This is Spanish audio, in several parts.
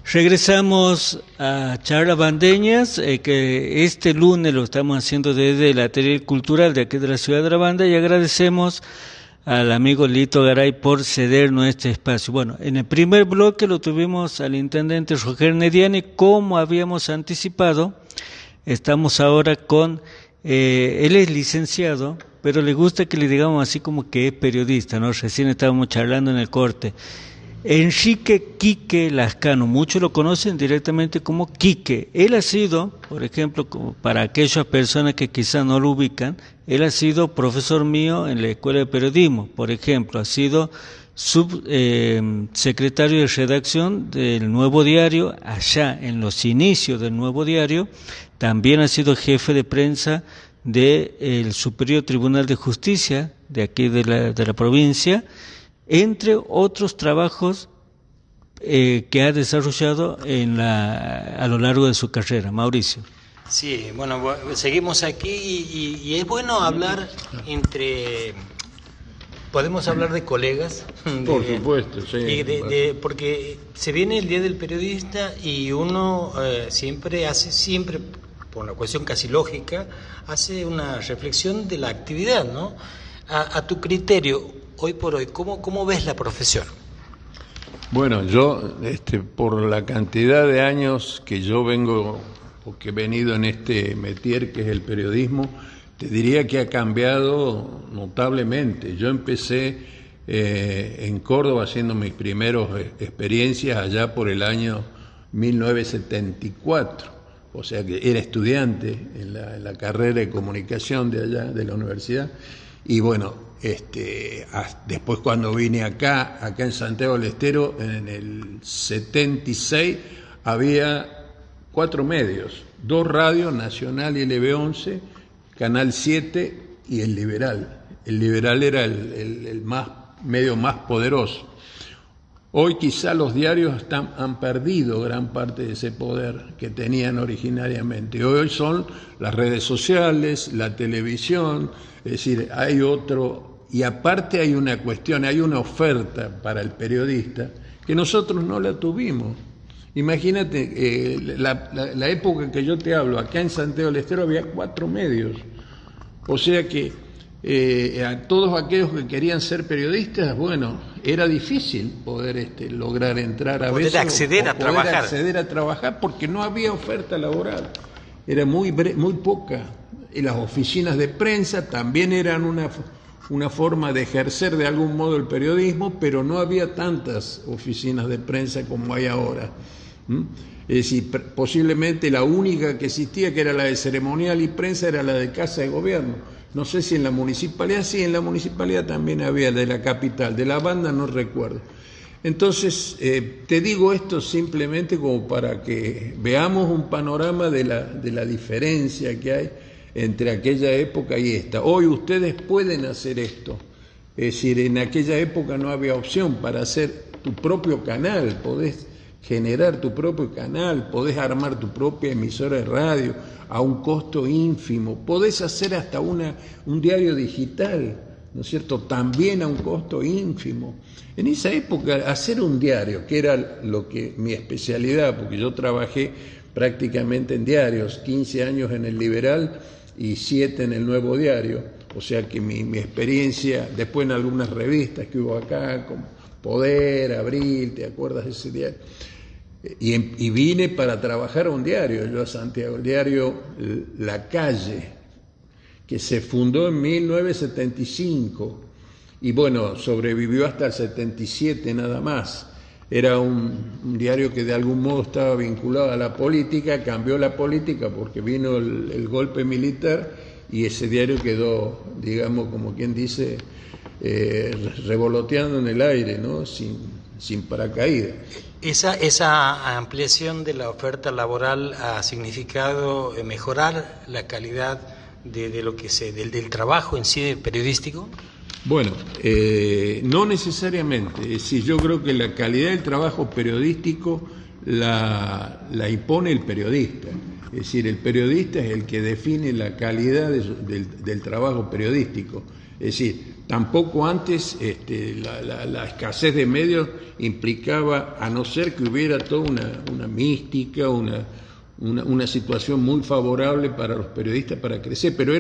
Regresamos a Charlas Bandeñas, que este lunes lo estamos haciendo desde el Atelier Cultural de aquí de la ciudad de la Banda, y agradecemos al amigo Lito Garay por cedernos este espacio. Bueno, en el primer bloque lo tuvimos al intendente Roger Nediani, como habíamos anticipado. Estamos ahora con, él es licenciado, pero le gusta que le digamos así como que es periodista, ¿no? Recién estábamos charlando en el corte. Enrique Quique Lascano, muchos lo conocen directamente como Quique. Él ha sido, por ejemplo, como para aquellas personas que quizás no lo ubican, él ha sido profesor mío en la Escuela de Periodismo, por ejemplo, ha sido subsecretario de redacción del Nuevo Diario, allá en los inicios del Nuevo Diario, también ha sido jefe de prensa del Superior Tribunal de Justicia de aquí de la provincia, entre otros trabajos que ha desarrollado a lo largo de su carrera. Mauricio. Sí, bueno, seguimos aquí y es bueno hablar podemos hablar de colegas. Por supuesto, sí. Porque se viene el Día del Periodista y uno siempre, por una cuestión casi lógica, hace una reflexión de la actividad, ¿no? A tu criterio, hoy por hoy, ¿cómo ves la profesión? Bueno, yo, por la cantidad de años que yo vengo, o que he venido en este métier que es el periodismo, te diría que ha cambiado notablemente. Yo empecé en Córdoba haciendo mis primeras experiencias allá por el año 1974, o sea que era estudiante en la carrera de comunicación de allá, de la universidad. Y bueno, después cuando vine acá en Santiago del Estero, en el 76, había 4 medios, 2 radios, Nacional y LB11, Canal 7 y El Liberal. El Liberal era el medio más poderoso. Hoy quizá los diarios han perdido gran parte de ese poder que tenían originariamente. Hoy son las redes sociales, la televisión, es decir, hay otro, y aparte hay una cuestión, hay una oferta para el periodista que nosotros no la tuvimos. Imagínate, la época que yo te hablo, acá en Santiago del Estero había 4 medios, o sea que a todos aquellos que querían ser periodistas, bueno, era difícil poder lograr entrar a veces, acceder a trabajar porque no había oferta laboral, era muy poca. Y las oficinas de prensa también eran una forma de ejercer de algún modo el periodismo, pero no había tantas oficinas de prensa como hay ahora. Es decir, posiblemente la única que existía, que era la de ceremonial y prensa, era la de Casa de Gobierno. No sé si en la municipalidad, sí, en la municipalidad también había, de la capital, de la Banda no recuerdo. Entonces, te digo esto simplemente como para que veamos un panorama de la diferencia que hay entre aquella época y esta. Hoy ustedes pueden hacer esto, es decir, en aquella época no había opción para hacer tu propio canal, podés generar tu propio canal, podés armar tu propia emisora de radio a un costo ínfimo, podés hacer hasta un diario digital, ¿no es cierto?, también a un costo ínfimo. En esa época, hacer un diario, que era mi especialidad, porque yo trabajé prácticamente en diarios, 15 años en el Liberal y 7 en el Nuevo Diario, o sea que mi experiencia, después en algunas revistas que hubo acá, como Poder, Abril, ¿te acuerdas de ese diario? Y vine para trabajar a un diario, yo a Santiago, el diario La Calle, que se fundó en 1975 y bueno, sobrevivió hasta el 77 nada más. Era un diario que de algún modo estaba vinculado a la política, cambió la política porque vino el golpe militar y ese diario quedó, digamos, como quien dice, revoloteando en el aire, ¿no? Sin paracaídas. Esa ampliación de la oferta laboral ha significado mejorar la calidad de lo que del trabajo en sí periodístico. Bueno, no necesariamente. Es decir, yo creo que la calidad del trabajo periodístico la impone el periodista. Es decir, el periodista es el que define la calidad del trabajo periodístico. Es decir, tampoco antes la escasez de medios implicaba, a no ser que hubiera toda una mística, una situación muy favorable para los periodistas para crecer, pero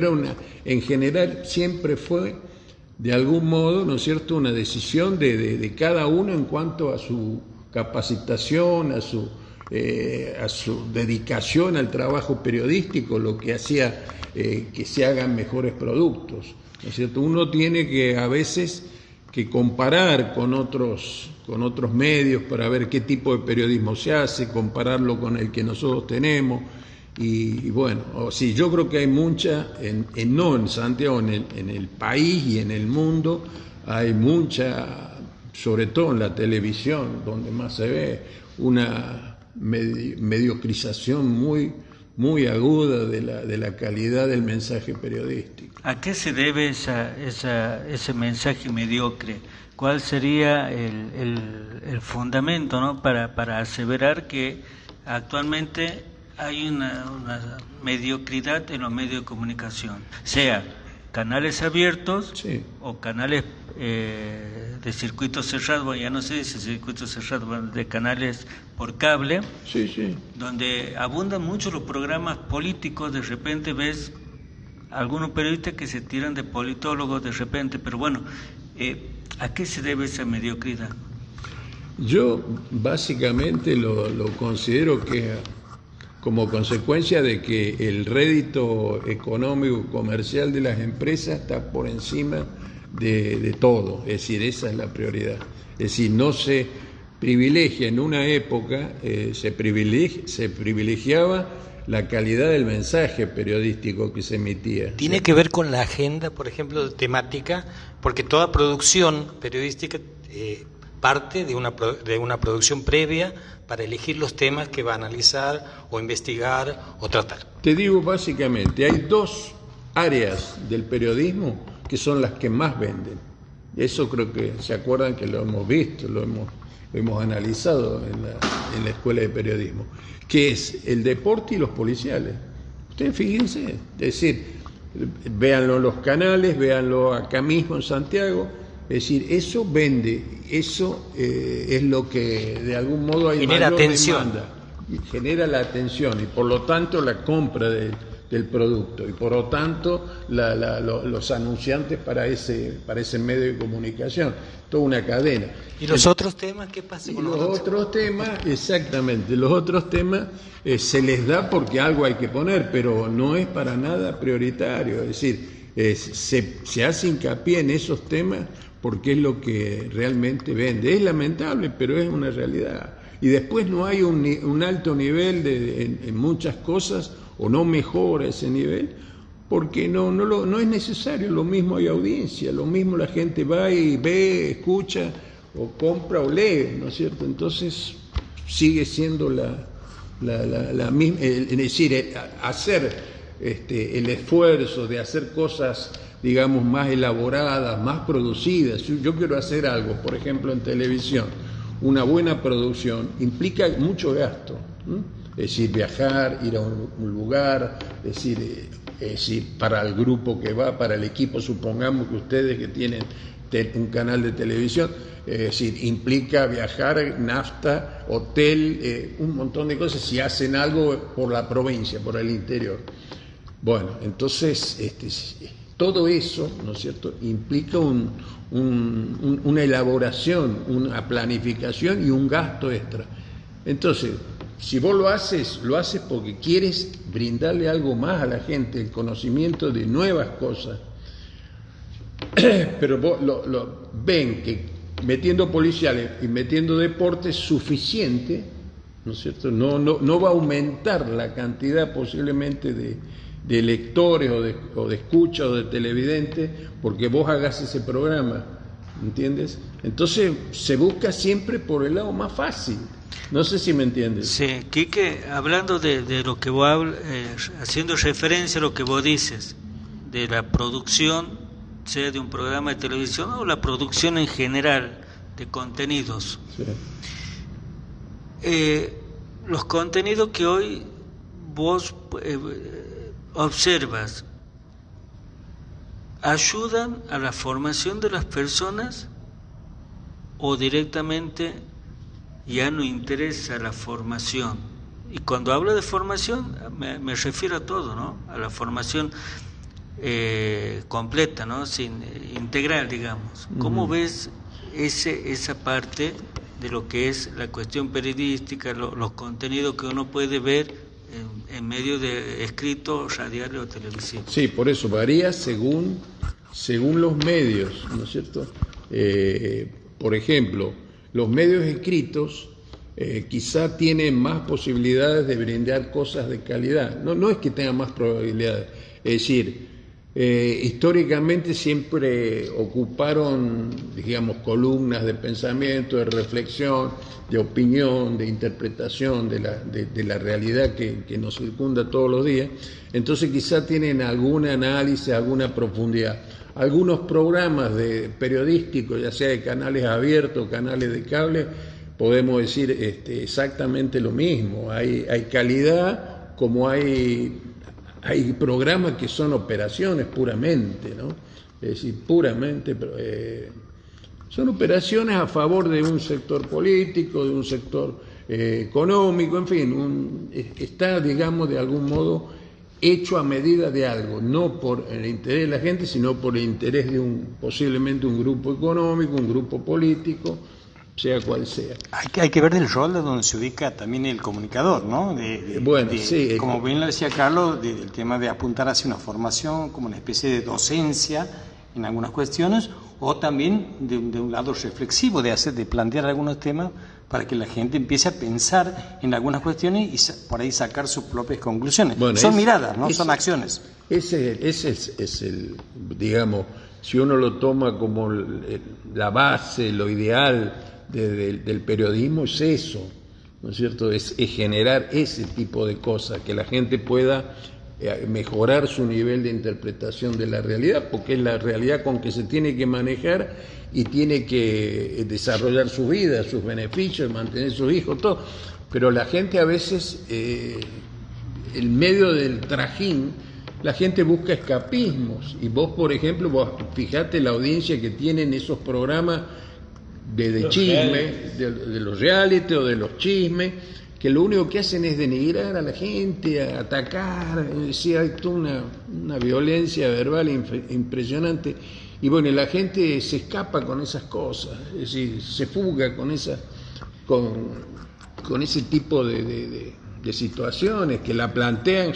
en general siempre fue de algún modo, ¿no es cierto?, una decisión de cada uno en cuanto a su capacitación, a su dedicación al trabajo periodístico, lo que hacía que se hagan mejores productos, ¿no es cierto? Uno tiene que a veces que comparar con otros medios para ver qué tipo de periodismo se hace, compararlo con el que nosotros tenemos. Y bueno, sí, yo creo que hay mucha, no en Santiago, en el país y en el mundo, hay mucha, sobre todo en la televisión, donde más se ve, una mediocrización muy aguda de la calidad del mensaje periodístico. ¿A qué se debe ese mensaje mediocre? ¿Cuál sería el fundamento, ¿no?, para aseverar que actualmente hay una mediocridad en los medios de comunicación, sea canales abiertos, sí, o canales de circuito cerrado? Bueno, ya no sé si circuito cerrado, de canales por cable, sí, sí, donde abundan mucho los programas políticos. De repente ves algunos periodistas que se tiran de politólogos de repente, pero bueno, ¿a qué se debe esa mediocridad? Yo básicamente lo considero que como consecuencia de que el rédito económico comercial de las empresas está por encima de todo, es decir, esa es la prioridad. Es decir, no se privilegia, en una época se privilegiaba la calidad del mensaje periodístico que se emitía. ¿Tiene que ver con la agenda, por ejemplo, temática? Porque toda producción periodística parte de una producción previa para elegir los temas que va a analizar o investigar o tratar. Te digo básicamente, hay dos áreas del periodismo que son las que más venden. Eso creo que se acuerdan que lo hemos visto, lo hemos analizado en la escuela de periodismo, que es el deporte y los policiales. Ustedes fíjense, es decir, véanlo en los canales, véanlo acá mismo en Santiago. Es decir, eso vende, eso es lo que de algún modo hay genera mayor atención. Demanda, genera la atención y por lo tanto la compra del producto y por lo tanto los anunciantes para ese medio de comunicación, toda una cadena. ¿Y los otros temas? ¿Qué pasa con los otros temas? Exactamente, los otros temas se les da porque algo hay que poner, pero no es para nada prioritario, es decir, se hace hincapié en esos temas porque es lo que realmente vende. Es lamentable, pero es una realidad. Y después no hay un alto nivel en muchas cosas, o no mejora ese nivel, porque no es necesario. Lo mismo hay audiencia, lo mismo la gente va y ve, escucha, o compra o lee, ¿no es cierto? Entonces sigue siendo la misma, es decir, hacer el esfuerzo de hacer cosas, digamos, más elaboradas, más producidas. Yo quiero hacer algo, por ejemplo, en televisión, una buena producción implica mucho gasto, ¿no? Es decir, viajar, ir a un lugar, es decir, para el grupo que va, para el equipo, supongamos que ustedes que tienen un canal de televisión, es decir, implica viajar, nafta, hotel, un montón de cosas, si hacen algo por la provincia, por el interior. Bueno, entonces, todo eso, ¿no es cierto?, implica una elaboración, una planificación y un gasto extra. Entonces, si vos lo haces porque quieres brindarle algo más a la gente, el conocimiento de nuevas cosas, pero vos ven que metiendo policiales y metiendo deporte es suficiente, ¿no es cierto? No va a aumentar la cantidad posiblemente de lectores o de escucha o de televidentes porque vos hagas ese programa, ¿entiendes? Entonces se busca siempre por el lado más fácil. No sé si me entiendes. Sí, Quique, hablando de lo que vos hablas, haciendo referencia a lo que vos dices, de la producción, sea de un programa de televisión o la producción en general de contenidos. Sí. Los contenidos que hoy vos observas, ayudan a la formación de las personas o directamente ya no interesa la formación. Y cuando hablo de formación me refiero a todo, ¿no? A la formación completa, ¿no? Integral, digamos. ¿Cómo ves esa parte de lo que es la cuestión periodística, los contenidos que uno puede ver en medio de escrito, radial o televisivo? Sí, por eso varía según los medios, ¿no es cierto? Por ejemplo, los medios escritos quizá tienen más posibilidades de brindar cosas de calidad. No es que tengan más probabilidades, es decir, históricamente siempre ocuparon, digamos, columnas de pensamiento, de reflexión, de opinión, de interpretación de la realidad que nos circunda todos los días. Entonces quizá tienen algún análisis, alguna profundidad. Algunos programas periodísticos, ya sea de canales abiertos, canales de cable, podemos decir exactamente lo mismo. Hay calidad, como hay programas que son operaciones puramente, ¿no? Es decir, puramente son operaciones a favor de un sector político, de un sector económico, en fin, está, digamos, de algún modo hecho a medida de algo, no por el interés de la gente, sino por el interés de posiblemente un grupo económico, un grupo político, sea cual sea. Hay que ver el rol de donde se ubica también el comunicador, ¿no? Sí. Como bien lo decía Carlos, del tema de apuntar hacia una formación, como una especie de docencia en algunas cuestiones, o también de un lado reflexivo, de plantear algunos temas para que la gente empiece a pensar en algunas cuestiones y por ahí sacar sus propias conclusiones. Bueno, son miradas, ¿no? Son acciones. Ese es el, digamos, si uno lo toma como la base, lo ideal del periodismo, es eso, ¿no es cierto? Es generar ese tipo de cosas, que la gente pueda mejorar su nivel de interpretación de la realidad, porque es la realidad con que se tiene que manejar y tiene que desarrollar su vida, sus beneficios, mantener sus hijos, todo. Pero la gente a veces, en medio del trajín, la gente busca escapismos. Y vos, por ejemplo, fijate la audiencia que tienen esos programas de chisme, de los reality o de los chismes, que lo único que hacen es denigrar a la gente, a atacar, hay toda una violencia verbal impresionante. Y bueno, la gente se escapa con esas cosas, es decir, se fuga con ese tipo de situaciones que la plantean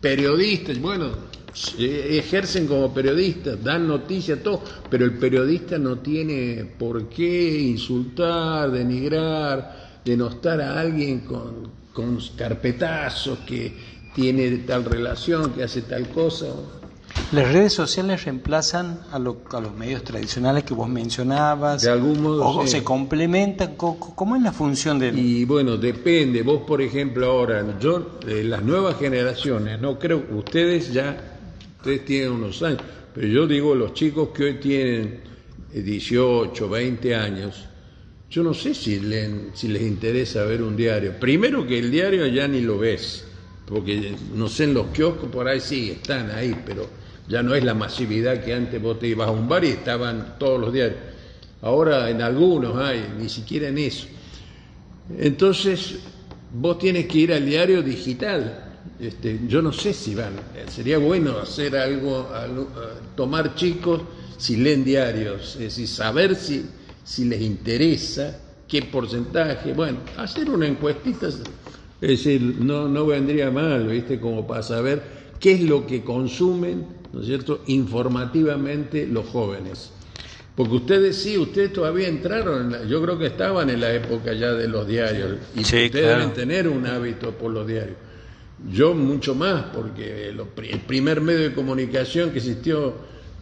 periodistas, bueno, ejercen como periodistas, dan noticias, todo, pero el periodista no tiene por qué insultar, denigrar, denostar a alguien con carpetazos, que tiene tal relación, que hace tal cosa. ¿Las redes sociales reemplazan a los medios tradicionales que vos mencionabas? De algún modo, ¿O se complementan? ¿Cómo es la función de...? Y bueno, depende. Vos, por ejemplo, ahora, las nuevas generaciones, no creo, ustedes tienen unos años, pero yo digo, los chicos que hoy tienen 18, 20 años, yo no sé si les interesa ver un diario. Primero que el diario ya ni lo ves, porque no sé, en los kioscos por ahí sí están ahí, pero ya no es la masividad que antes. Vos te ibas a un bar y estaban todos los diarios. Ahora en algunos hay, ni siquiera en eso. Entonces vos tienes que ir al diario digital. Yo no sé si sería bueno hacer algo, tomar chicos si leen diarios, es decir, saber si les interesa, qué porcentaje, bueno, hacer una encuestita, es decir, no vendría mal, ¿viste? Como para saber qué es lo que consumen, ¿no es cierto?, informativamente los jóvenes. Porque ustedes todavía entraron, yo creo que estaban en la época ya de los diarios, y sí, ustedes deben tener un hábito por los diarios. Yo mucho más, porque el primer medio de comunicación que existió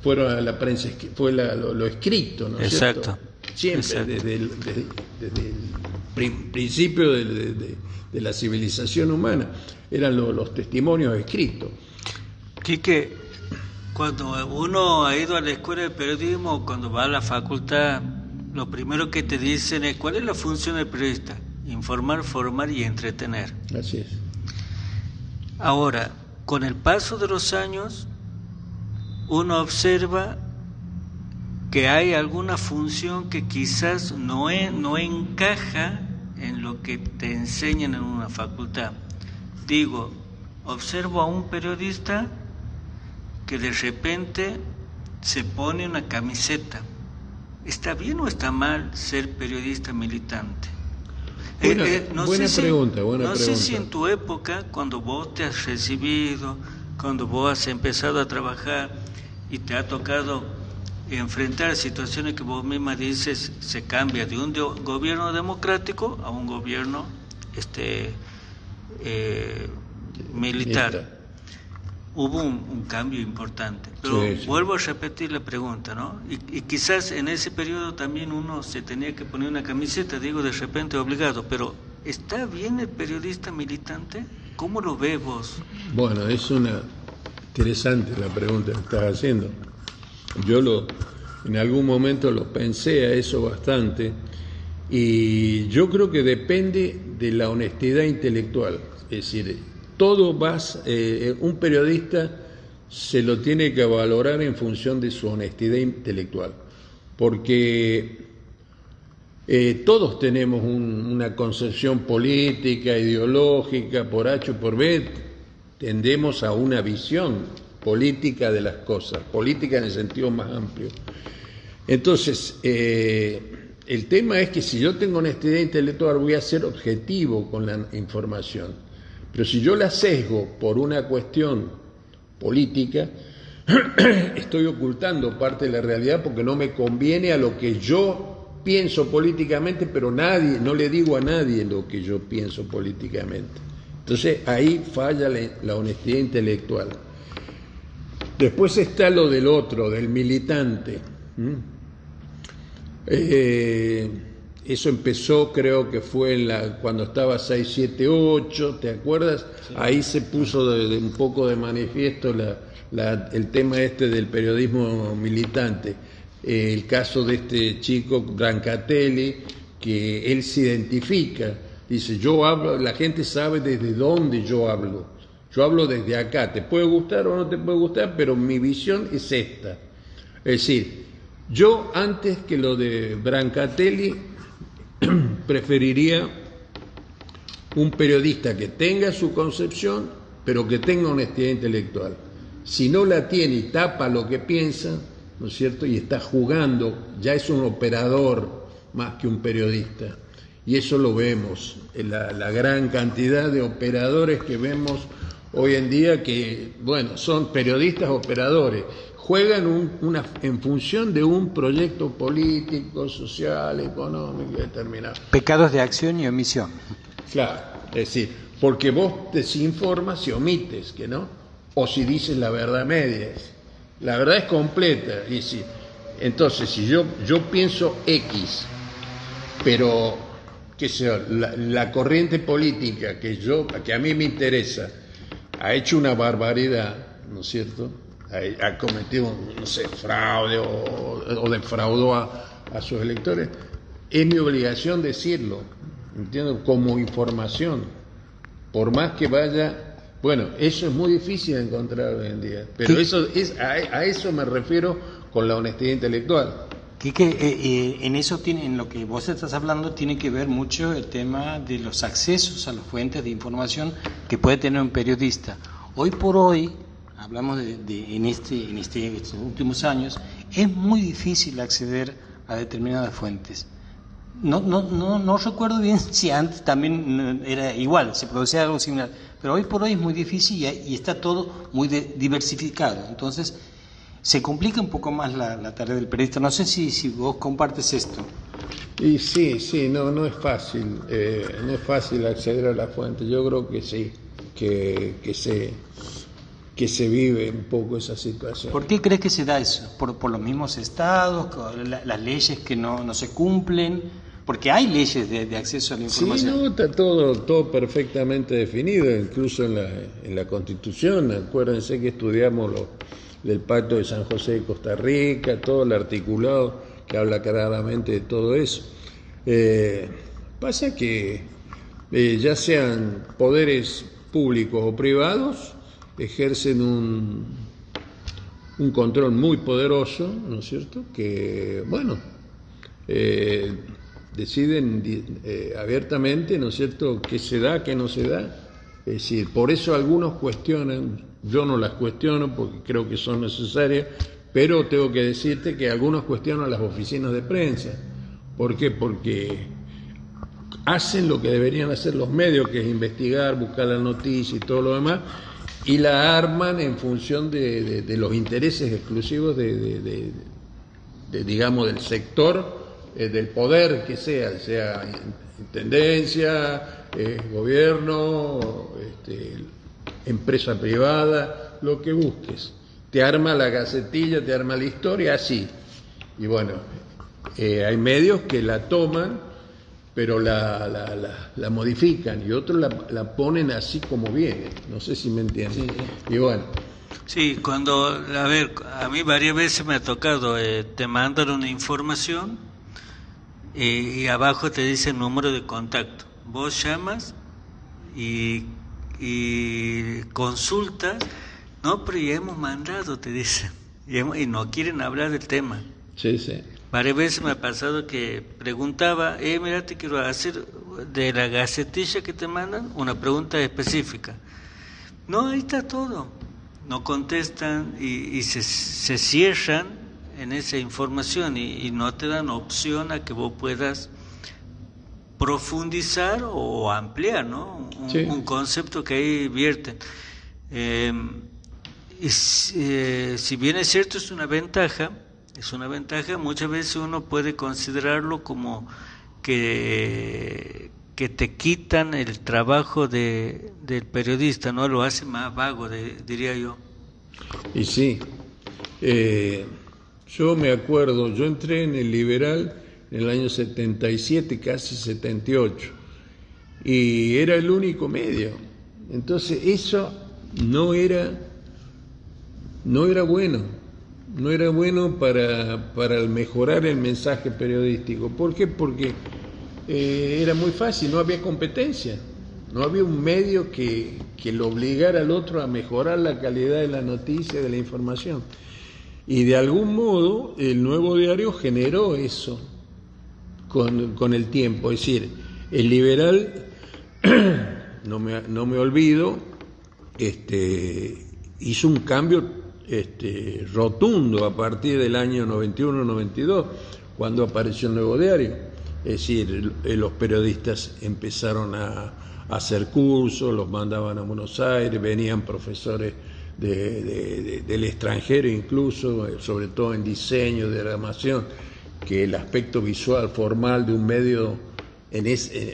fueron la prensa, fue lo escrito, ¿no es Exacto. cierto? Siempre, exacto. Desde el principio de la civilización humana, eran los testimonios escritos. Quique, cuando uno ha ido a la escuela de periodismo, cuando va a la facultad, lo primero que te dicen es: ¿cuál es la función del periodista? Informar, formar y entretener. Así es. Ahora, con el paso de los años, uno observa que hay alguna función que quizás no encaja en lo que te enseñan en una facultad. Digo, observo a un periodista que de repente se pone una camiseta. ¿Está bien o está mal ser periodista militante? Buena pregunta. No sé si en tu época, cuando vos te has recibido, cuando vos has empezado a trabajar y te ha tocado enfrentar situaciones que vos misma dices, se cambia de un gobierno democrático a un gobierno militar. Hubo un cambio importante, pero sí. Vuelvo a repetir la pregunta, ¿no? Y quizás en ese periodo también uno se tenía que poner una camiseta, digo de repente obligado, pero ¿está bien el periodista militante? ¿Cómo lo ves vos? Bueno, es una interesante la pregunta que estás haciendo. En algún momento lo pensé a eso bastante, y yo creo que depende de la honestidad intelectual, es decir, un periodista se lo tiene que valorar en función de su honestidad intelectual, porque todos tenemos una concepción política, ideológica, por H o por B, tendemos a una visión política de las cosas, política en el sentido más amplio. Entonces, el tema es que si yo tengo honestidad intelectual voy a ser objetivo con la información. Pero si yo la sesgo por una cuestión política, estoy ocultando parte de la realidad porque no me conviene a lo que yo pienso políticamente, pero no le digo a nadie lo que yo pienso políticamente. Entonces ahí falla la honestidad intelectual. Después está lo del otro, del militante. Eso empezó, creo que fue cuando estaba 678, ¿te acuerdas? Sí. Ahí se puso un poco de manifiesto el tema del periodismo militante. El caso de este chico Brancatelli, que él se identifica, dice, yo hablo, la gente sabe desde dónde yo hablo. Yo hablo desde acá, te puede gustar o no te puede gustar, pero mi visión es esta. Es decir, yo antes que lo de Brancatelli preferiría un periodista que tenga su concepción, pero que tenga honestidad intelectual. Si no la tiene y tapa lo que piensa, ¿no es cierto? Y está jugando, ya es un operador más que un periodista. Y eso lo vemos, en la gran cantidad de operadores que vemos hoy en día que, bueno, son periodistas operadores. Juegan en función de un proyecto político, social, económico determinado. Pecados de acción y omisión. Claro, es decir, porque vos desinformas y omites, ¿que no? O si dices la verdad media. La verdad es completa. Y entonces, si yo pienso X, pero qué sé yo, la corriente política que a mí me interesa ha hecho una barbaridad, ¿no es cierto? Ha cometido, no sé, fraude o defraudó a sus electores, es mi obligación decirlo, ¿entiendes? Como información, por más que vaya, bueno, eso es muy difícil de encontrar hoy en día, pero a eso me refiero con la honestidad intelectual. Quique, en lo que vos estás hablando tiene que ver mucho el tema de los accesos a las fuentes de información que puede tener un periodista. Hoy por hoy, hablamos en estos últimos años, es muy difícil acceder a determinadas fuentes. No recuerdo bien si antes también era igual, se producía algo similar, pero hoy por hoy es muy difícil y está todo muy diversificado. Entonces, se complica un poco más la tarea del periodista. No sé si vos compartes esto. Y sí, no es fácil, no es fácil acceder a la fuente. Yo creo que sí, que se vive un poco esa situación. ¿Por qué crees que se da eso? ¿Por los mismos estados, las leyes que no se cumplen? Porque hay leyes de acceso a la información. Sí, está todo perfectamente definido, incluso en la Constitución. Acuérdense que estudiamos del Pacto de San José de Costa Rica, todo el articulado que habla claramente de todo eso. Pasa que ya sean poderes públicos o privados, ejercen un control muy poderoso, ¿no es cierto?, que, bueno, deciden abiertamente, ¿no es cierto?, qué se da, qué no se da. Es decir, por eso algunos cuestionan, yo no las cuestiono porque creo que son necesarias, pero tengo que decirte que algunos cuestionan las oficinas de prensa. ¿Por qué? Porque hacen lo que deberían hacer los medios, que es investigar, buscar la noticia y todo lo demás, y la arman en función de los intereses exclusivos de digamos, del sector, del poder que sea intendencia, gobierno, empresa privada, lo que busques. Te arma la gacetilla, te arma la historia, así. Y bueno, hay medios que la toman, pero la modifican, y otros la ponen así como viene. No sé si me entienden. Sí. Y bueno. Sí, a mí varias veces me ha tocado, te mandan una información y abajo te dice el número de contacto. Vos llamas y consultas, no, pero ya hemos mandado, te dicen, y no quieren hablar del tema. Sí, sí. Varias veces me ha pasado que preguntaba, mira, te quiero hacer de la gacetilla que te mandan una pregunta específica. No, ahí está todo. No contestan y se cierran en esa información y no te dan opción a que vos puedas profundizar o ampliar, ¿no? Un concepto que ahí vierten. Si bien es cierto, es una ventaja, muchas veces uno puede considerarlo como que te quitan el trabajo del periodista, ¿no? Lo hace más vago, diría yo. Y sí, yo me acuerdo, yo entré en el Liberal en el año 77, casi 78, y era el único medio. Entonces eso no era bueno para mejorar el mensaje periodístico. ¿Por qué? Porque era muy fácil, no había competencia, no había un medio que lo obligara al otro a mejorar la calidad de la noticia, de la información. Y de algún modo el Nuevo Diario generó eso con el tiempo. Es decir, el Liberal, no me olvido, hizo un cambio rotundo a partir del año 91-92, cuando apareció el Nuevo Diario. Es decir, los periodistas empezaron a hacer cursos, los mandaban a Buenos Aires, venían profesores del extranjero incluso, sobre todo en diseño, diagramación, que el aspecto visual, formal de un medio,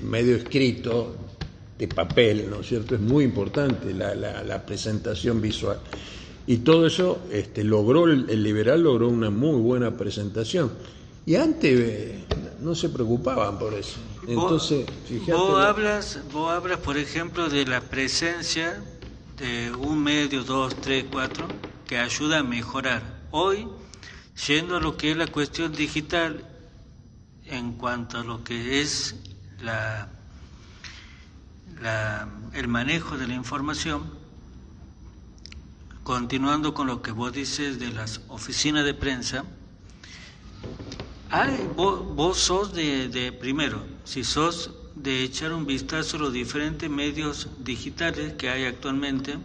medio escrito, de papel, ¿no es cierto?, es muy importante la presentación visual. Y todo eso logró, el Liberal logró una muy buena presentación. Y antes no se preocupaban por eso. Entonces, fíjate. Vos hablas, por ejemplo, de la presencia de un medio, 2, 3, 4, que ayuda a mejorar. Hoy, yendo a lo que es la cuestión digital, en cuanto a lo que es el manejo de la información, continuando con lo que vos dices de las oficinas de prensa, vos sos primero, si sos de echar un vistazo a los diferentes medios digitales que hay actualmente,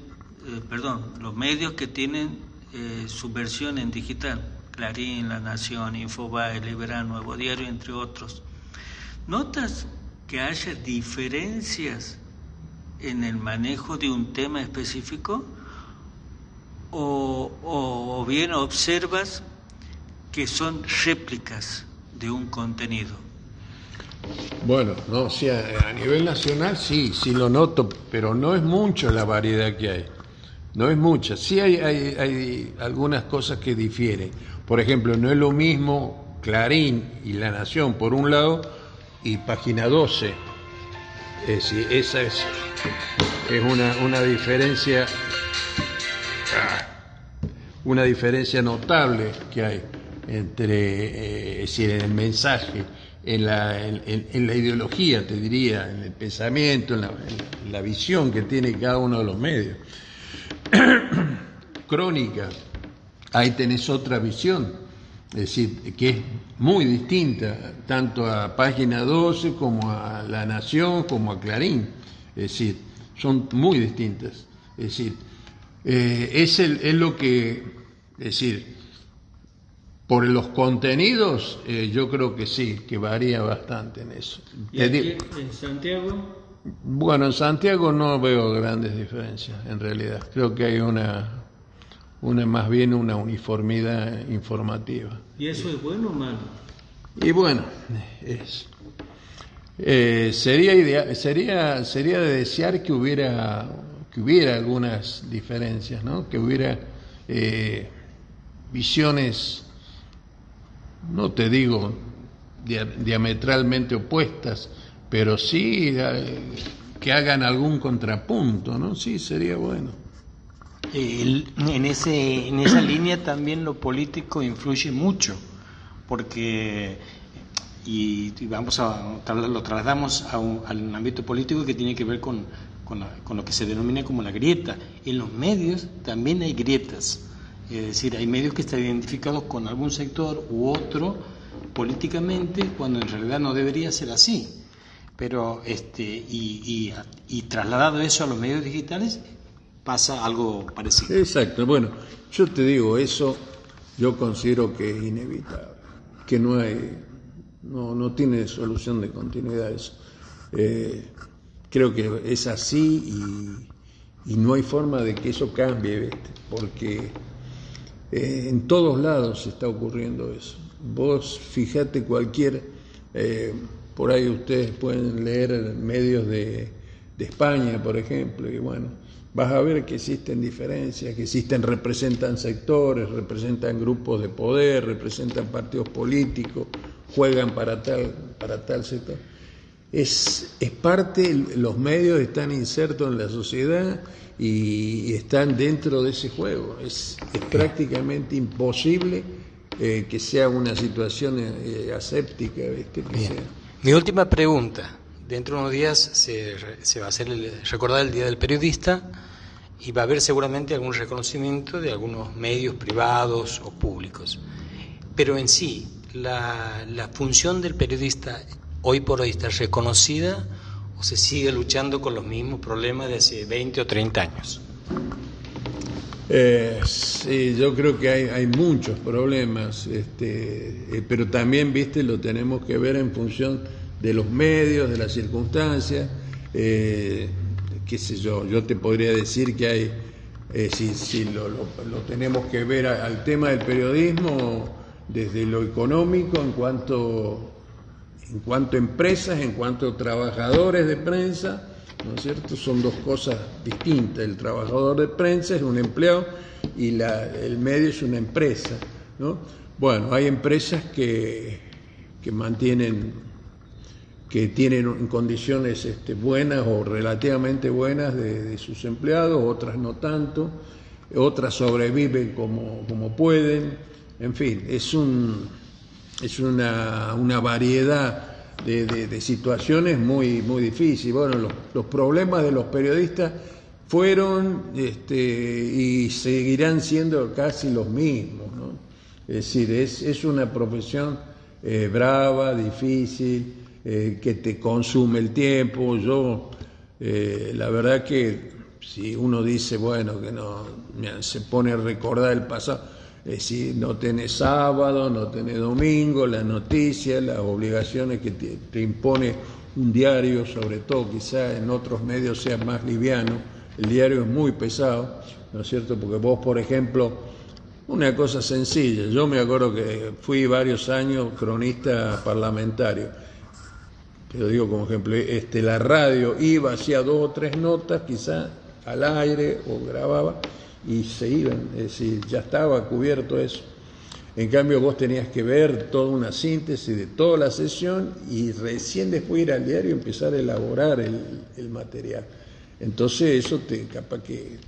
los medios que tienen su versión en digital, Clarín, La Nación, Infobae, Liberal, Nuevo Diario, entre otros, ¿notas que haya diferencias en el manejo de un tema específico? ¿O bien observas que son réplicas de un contenido? Bueno, no, o sea, a nivel nacional sí lo noto, pero no es mucho la variedad que hay. No es mucha. Sí hay algunas cosas que difieren. Por ejemplo, no es lo mismo Clarín y La Nación por un lado y Página 12. Es decir, esa es una diferencia, notable que hay entre, es decir, en el mensaje, en la ideología, te diría, en el pensamiento, en la visión que tiene cada uno de los medios. Crónica, ahí tenés otra visión, es decir, que es muy distinta, tanto a Página 12 como a La Nación, como a Clarín, es decir, son muy distintas, es decir, es lo que, es decir, por los contenidos, yo creo que sí, que varía bastante en eso. ¿Y aquí en Santiago? Bueno, en Santiago no veo grandes diferencias, en realidad. Creo que hay una más bien una uniformidad informativa. ¿Y eso es bueno o malo? Y bueno, sería de desear que hubiera algunas diferencias, ¿no? Que hubiera visiones, no te digo diametralmente opuestas, pero sí que hagan algún contrapunto, ¿no? Sí, sería bueno. En esa línea también lo político influye mucho, porque y lo trasladamos al ámbito político que tiene que ver con lo que se denomina como la grieta. En los medios también hay grietas, es decir, hay medios que están identificados con algún sector u otro políticamente, cuando en realidad no debería ser así. Pero y trasladado eso a los medios digitales pasa algo parecido. Exacto. Bueno, yo te digo, eso yo considero que es inevitable, que no tiene solución de continuidad eso. Creo que es así y no hay forma de que eso cambie, ¿viste? Porque en todos lados está ocurriendo eso. Vos fijate por ahí ustedes pueden leer medios de España, por ejemplo, y bueno, vas a ver que existen diferencias, representan sectores, representan grupos de poder, representan partidos políticos, juegan para tal sector. Es parte, los medios están insertos en la sociedad y están dentro de ese juego. Es prácticamente imposible que sea una situación aséptica, ¿viste? Mi última pregunta. Dentro de unos días se va a recordar el Día del Periodista y va a haber seguramente algún reconocimiento de algunos medios privados o públicos. Pero en sí, la función del periodista hoy por hoy está reconocida o se sigue luchando con los mismos problemas de hace 20 o 30 años. Sí, yo creo que hay muchos problemas, pero también, viste, lo tenemos que ver en función de los medios, de las circunstancias, qué sé yo te podría decir que hay, si lo tenemos que ver al tema del periodismo desde lo económico en cuanto a empresas, en cuanto a trabajadores de prensa, ¿no es cierto? Son dos cosas distintas. El trabajador de prensa es un empleado y el medio es una empresa, ¿no? Bueno, hay empresas que tienen en condiciones buenas o relativamente buenas de sus empleados, otras no tanto, otras sobreviven como pueden, en fin, es una variedad de situaciones muy, muy difíciles. Bueno, los problemas de los periodistas fueron y seguirán siendo casi los mismos, ¿no? Es decir, es una profesión brava, difícil, que te consume el tiempo. La verdad que si uno dice, bueno, que no se pone a recordar el pasado, si no tenés sábado, no tenés domingo, las noticias, las obligaciones que te impone un diario, sobre todo quizá en otros medios sea más liviano, el diario es muy pesado, ¿no es cierto? Porque vos, por ejemplo, una cosa sencilla, yo me acuerdo que fui varios años cronista parlamentario, te lo digo como ejemplo, la radio iba, hacía 2 o 3 notas quizá al aire o grababa y se iban, es decir, ya estaba cubierto eso. En cambio vos tenías que ver toda una síntesis de toda la sesión y recién después ir al diario y empezar a elaborar el material. Entonces eso capaz que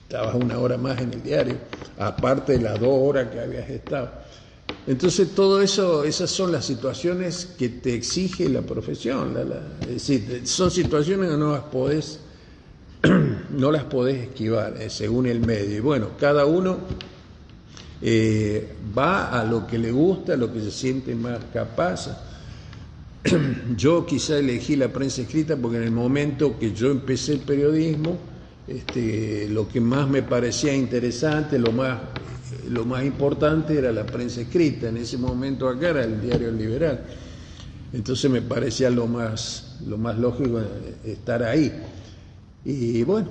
estabas 1 hora más en el diario, aparte de las 2 horas que habías estado. Entonces todo eso, esas son las situaciones que te exige la profesión, es decir, son situaciones que no las podés esquivar, según el medio. Y bueno, cada uno va a lo que le gusta, a lo que se siente más capaz. Yo quizá elegí la prensa escrita porque en el momento que yo empecé el periodismo, lo que más me parecía interesante, lo más importante era la prensa escrita. En ese momento acá era el Diario Liberal. Entonces me parecía lo más lógico estar ahí. Y bueno,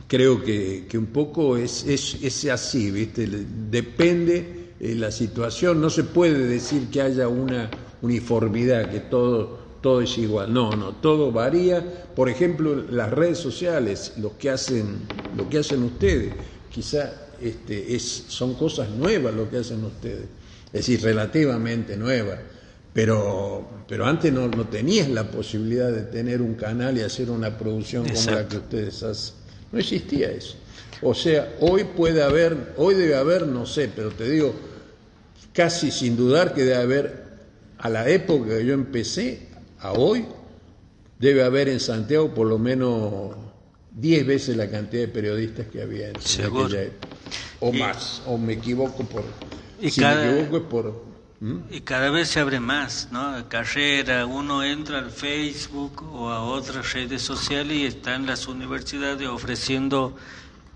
creo que un poco es así, ¿viste? Depende la situación, no se puede decir que haya una uniformidad, que todo es igual. No, todo varía. Por ejemplo, las redes sociales, lo que hacen ustedes, quizá son cosas nuevas lo que hacen ustedes, es decir, relativamente nuevas, pero antes no tenías la posibilidad de tener un canal y hacer una producción como la que ustedes hacen. No existía eso. O sea, hoy debe haber, no sé, pero te digo, casi sin dudar que debe haber, a la época que yo empecé, a hoy, debe haber en Santiago por lo menos 10 veces la cantidad de periodistas que había en aquella época. O más, o me equivoco me equivoco es por... Y cada vez se abre más, ¿no? Carrera, uno entra al Facebook o a otras redes sociales y están las universidades ofreciendo,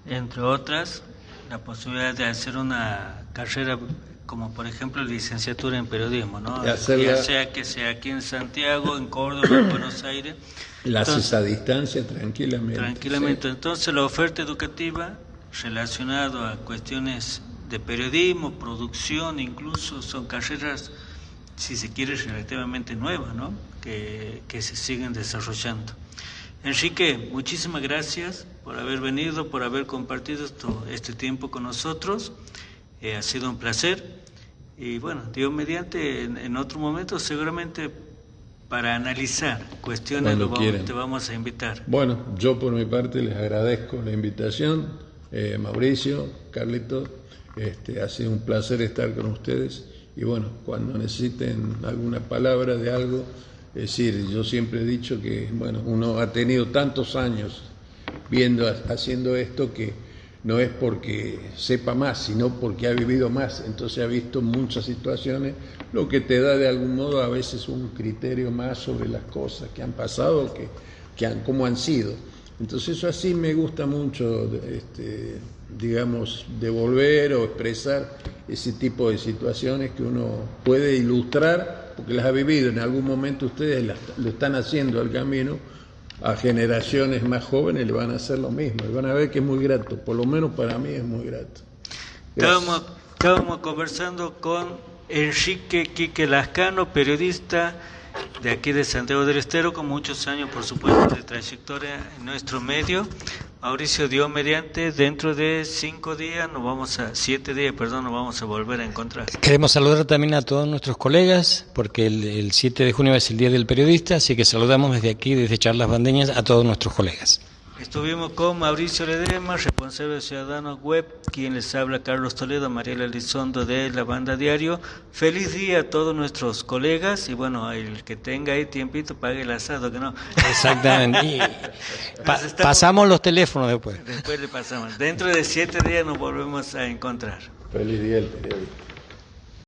entre otras, la posibilidad de hacer una carrera como por ejemplo licenciatura en periodismo, ¿no? Ya sea que sea aquí en Santiago, en Córdoba, en Buenos Aires. La haces a distancia tranquilamente. Sí. Entonces la oferta educativa relacionada a cuestiones de periodismo, producción, incluso son carreras, si se quiere, relativamente nuevas, ¿no? Que se siguen desarrollando. Enrique, muchísimas gracias por haber venido, por haber compartido este tiempo con nosotros. Ha sido un placer y bueno, Dios mediante, en otro momento seguramente para analizar cuestiones te vamos a invitar. Bueno, yo por mi parte les agradezco la invitación, Mauricio, Carlito, ha sido un placer estar con ustedes y bueno, cuando necesiten alguna palabra de algo, es decir, yo siempre he dicho que bueno, uno ha tenido tantos años haciendo esto que no es porque sepa más, sino porque ha vivido más, entonces ha visto muchas situaciones, lo que te da de algún modo a veces un criterio más sobre las cosas que han pasado, cómo han sido. Entonces eso así me gusta mucho, digamos, devolver o expresar ese tipo de situaciones que uno puede ilustrar, porque las ha vivido, en algún momento ustedes lo están haciendo al camino, a generaciones más jóvenes le van a hacer lo mismo y van a ver que es muy grato, por lo menos para mí es muy grato. Estábamos conversando con Enrique Quique Lascano, periodista de aquí de Santiago del Estero, con muchos años, por supuesto, de trayectoria en nuestro medio. Mauricio, Dios mediante, dentro de 7 días nos vamos a volver a encontrar. Queremos saludar también a todos nuestros colegas, porque el 7 de junio es el Día del Periodista, así que saludamos desde aquí, desde Charlas Bandeñas, a todos nuestros colegas. Estuvimos con Mauricio Ledesma, responsable de Ciudadanos Web, quien les habla Carlos Toledo, Mariela Elizondo de La Banda Diario. Feliz día a todos nuestros colegas y bueno, el que tenga ahí tiempito pague el asado, que no. Exactamente. Y pasamos los teléfonos después. Después le pasamos. Dentro de 7 días nos volvemos a encontrar. Feliz día del periodista.